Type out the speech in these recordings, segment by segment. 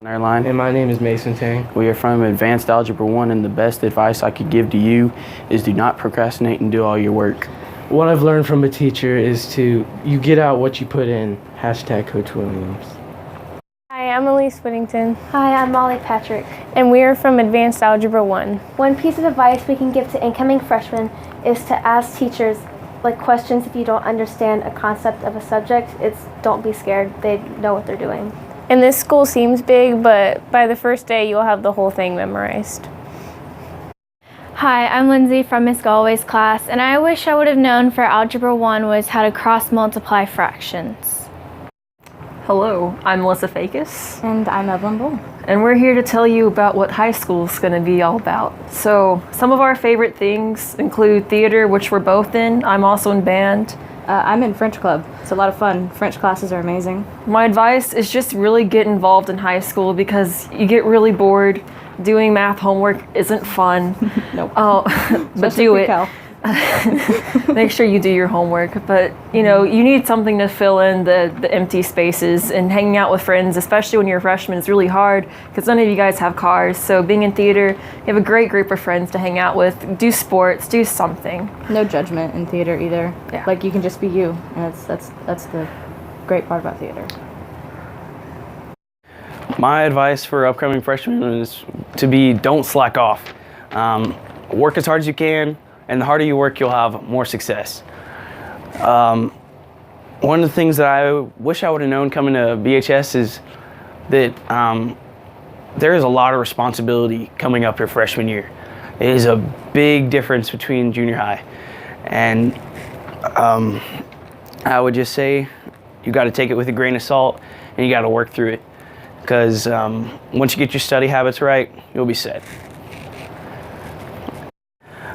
On our line. And my name is Mason Tang. We are from Advanced Algebra 1, and the best advice I could give to you is do not procrastinate and do all your work. What I've learned from a teacher is you get out what you put in. Hashtag Coach Williams. Hi, I'm Elise Whittington. Hi, I'm Molly Patrick. And we are from Advanced Algebra 1. One piece of advice we can give to incoming freshmen is to ask teachers questions if you don't understand a concept of a subject. Don't be scared. They know what they're doing. And this school seems big, but by the first day you'll have the whole thing memorized. Hi, I'm Lindsay from Miss Galway's class, and I wish I would have known for Algebra 1 was how to cross-multiply fractions. Hello, I'm Melissa Fakis. And I'm Evelyn Bull. And we're here to tell you about what high school is going to be all about. So, some of our favorite things include theater, which we're both in. I'm also in band. I'm in French club. It's a lot of fun. French classes are amazing. My advice is just really get involved in high school because you get really bored. Doing math homework isn't fun. Nope. But do it. Make sure you do your homework. But you need something to fill in the empty spaces, and hanging out with friends, especially when you're a freshman, is really hard because none of you guys have cars. So being in theater, you have a great group of friends to hang out with. Do sports, do something. No judgment in theater either. Yeah. You can just be you, and that's the great part about theater. My advice for upcoming freshmen is don't slack off. Work as hard as you can, and the harder you work, you'll have more success. One of the things that I wish I would have known coming to BHS is that there is a lot of responsibility coming up your freshman year. It is a big difference between junior high. And I would just say you got to take it with a grain of salt, and you got to work through it. Because once you get your study habits right, you'll be set.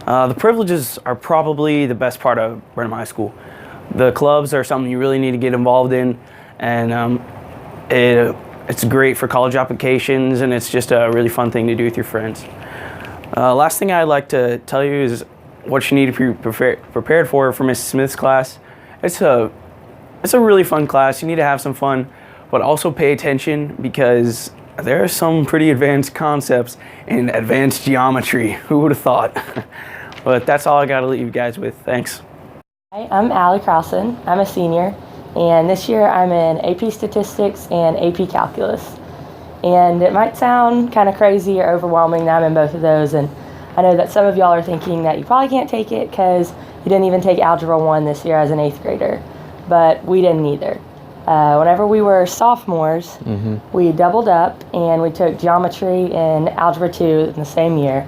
The privileges are probably the best part of Brenham High School. The clubs are something you really need to get involved in, and it's great for college applications, and it's just a really fun thing to do with your friends. Last thing I'd like to tell you is what you need to be prepared for Mrs. Smith's class. It's a really fun class. You need to have some fun, but also pay attention because there are some pretty advanced concepts in advanced geometry. Who would have thought? But that's all I got to leave you guys with. Thanks. Hi, I'm Allie Crowson. I'm a senior, and this year I'm in AP Statistics and AP Calculus. And it might sound kind of crazy or overwhelming that I'm in both of those, and I know that some of y'all are thinking that you probably can't take it because you didn't even take Algebra 1 this year as an 8th grader, but we didn't either. Whenever we were sophomores, we doubled up and we took geometry and Algebra 2 in the same year.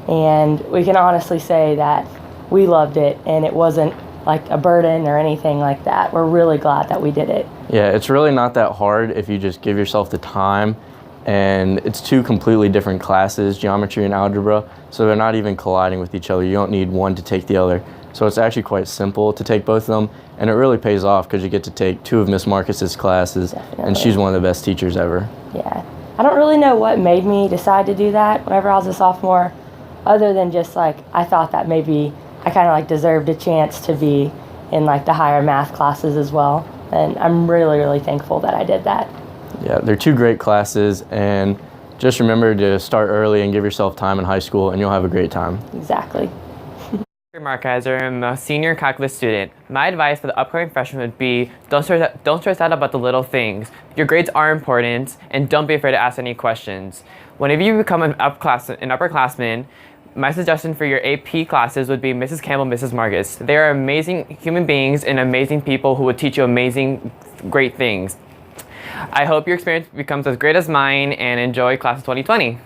And we can honestly say that we loved it, and it wasn't like a burden or anything like that. We're really glad that we did it. Yeah, it's really not that hard if you just give yourself the time. And it's two completely different classes, geometry and algebra, so they're not even colliding with each other. You don't need one to take the other. So it's actually quite simple to take both of them, and it really pays off because you get to take two of Miss Marcus's classes. Definitely. And she's one of the best teachers ever. Yeah. I don't really know what made me decide to do that whenever I was a sophomore, other than just I thought that maybe I kind of deserved a chance to be in the higher math classes as well. And I'm really, really thankful that I did that. Yeah, they're two great classes, and just remember to start early and give yourself time in high school, and you'll have a great time. Exactly. Mark Kaiser. I'm a senior calculus student. My advice for the upcoming freshman would be don't stress out about the little things. Your grades are important, and don't be afraid to ask any questions. Whenever you become an upperclassman, my suggestion for your AP classes would be Mrs. Campbell, Mrs. Marcus. They are amazing human beings and amazing people who would teach you amazing, great things. I hope your experience becomes as great as mine, and enjoy class of 2020.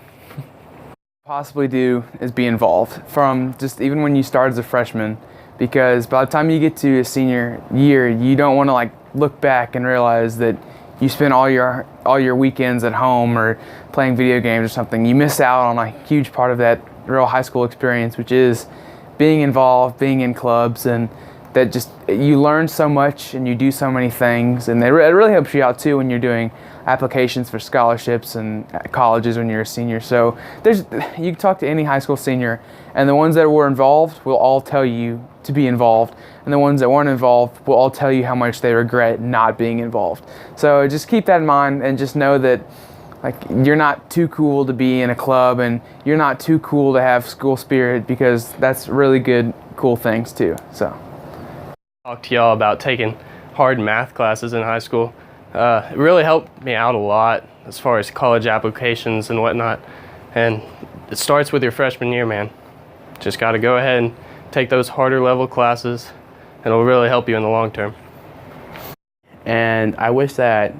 Possibly do is be involved from just even when you start as a freshman, because by the time you get to a senior year, you don't want to look back and realize that you spent all your weekends at home or playing video games or something. You miss out on a huge part of that real high school experience, which is being involved, being in clubs, and that just you learn so much and you do so many things, and it really helps you out too when you're doing applications for scholarships and colleges when you're a senior. So you can talk to any high school senior, and the ones that were involved will all tell you to be involved, and the ones that weren't involved will all tell you how much they regret not being involved. So just keep that in mind, and just know that Like, you're not too cool to be in a club, and you're not too cool to have school spirit, because that's really good, cool things too. So, talk to y'all about taking hard math classes in high school. It really helped me out a lot as far as college applications and whatnot. And it starts with your freshman year, man. Just got to go ahead and take those harder level classes, and it'll really help you in the long term. And I wish that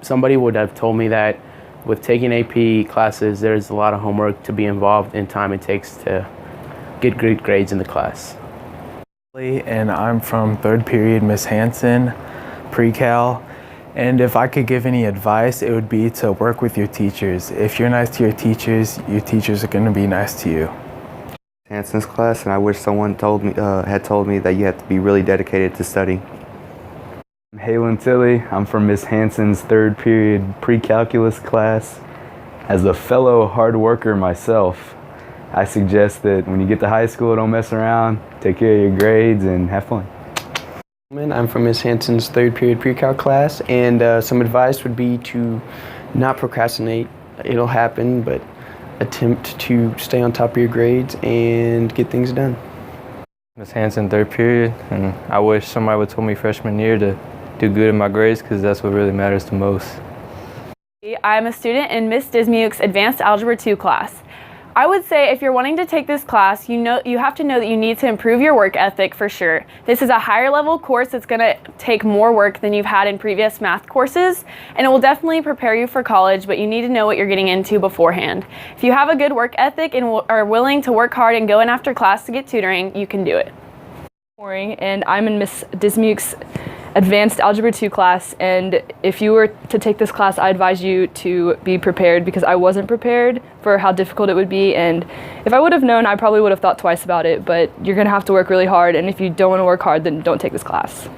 somebody would have told me that with taking AP classes, there's a lot of homework to be involved in time it takes to get good grades in the class. And I'm from third period, Miss Hanson, pre-cal. And if I could give any advice, it would be to work with your teachers. If you're nice to your teachers are going to be nice to you. Hanson's class, and I wish someone had told me that you have to be really dedicated to studying. I'm Halen Tilley. I'm from Miss Hanson's third period pre-calculus class. As a fellow hard worker myself, I suggest that when you get to high school, don't mess around, take care of your grades, and have fun. I'm from Miss Hanson's third period pre-cal class, and some advice would be to not procrastinate. It'll happen, but attempt to stay on top of your grades and get things done. Miss Hanson, third period, and I wish somebody would told me freshman year to do good in my grades, because that's what really matters the most. I'm a student in Miss Dismuke's Advanced Algebra 2 class. I would say if you're wanting to take this class, you have to know that you need to improve your work ethic for sure. This is a higher level course that's going to take more work than you've had in previous math courses, and it will definitely prepare you for college, but you need to know what you're getting into beforehand. If you have a good work ethic and are willing to work hard and go in after class to get tutoring, you can do it. And I'm in Miss Dismuke's Advanced Algebra 2 class, and if you were to take this class, I advise you to be prepared, because I wasn't prepared for how difficult it would be, and if I would have known, I probably would have thought twice about it, but you're going to have to work really hard, and if you don't want to work hard, then don't take this class.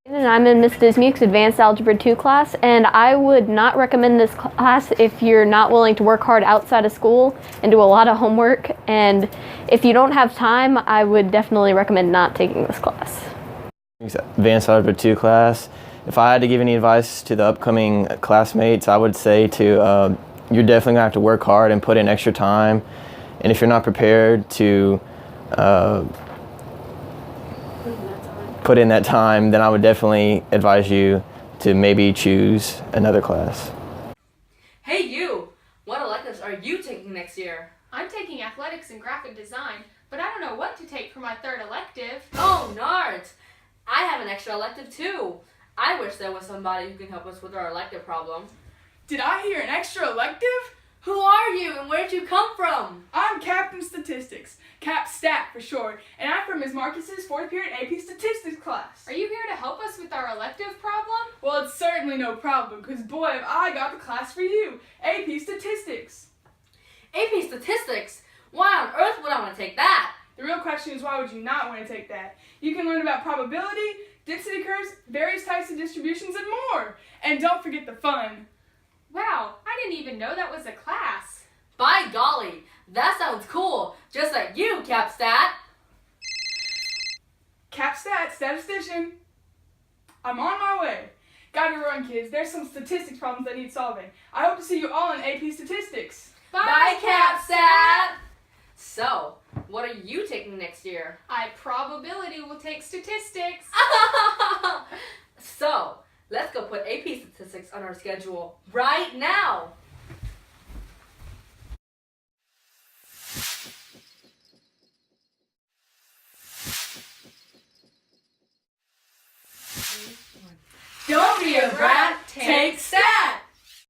And I'm in Miss Dismuke's Advanced Algebra 2 class, and I would not recommend this class if you're not willing to work hard outside of school and do a lot of homework, and if you don't have time, I would definitely recommend not taking this class. Advanced Algebra 2 class. If I had to give any advice to the upcoming classmates, I would say to you're definitely gonna have to work hard and put in extra time, and if you're not prepared to put in that time, then I would definitely advise you to maybe choose another class. Hey you! What electives are you taking next year? I'm taking athletics and graphic design, but I don't know what to take for my third elective. Oh, nards! I have an extra elective too. I wish there was somebody who can help us with our elective problem. Did I hear an extra elective? Who are you and where did you come from? I'm Captain Statistics, Cap Stat for short, and I'm from Ms. Marcus's 4th period AP Statistics class. Are you here to help us with our elective problem? Well, it's certainly no problem, because boy, have I got the class for you, AP Statistics. AP Statistics? Why on earth would I want to take that? The real question is, why would you not want to take that? You can learn about probability, density curves, various types of distributions, and more. And don't forget the fun. Wow, I didn't even know that was a class. By golly, that sounds cool, just like you, CapStat. CapStat, statistician. I'm on my way. Gotta run, kids. There's some statistics problems that need solving. I hope to see you all in AP Statistics. Bye, CapStat. So, what are you taking next year? I probability will take statistics. So, let's go put AP Statistics on our schedule right now. Don't be a brat, take stat.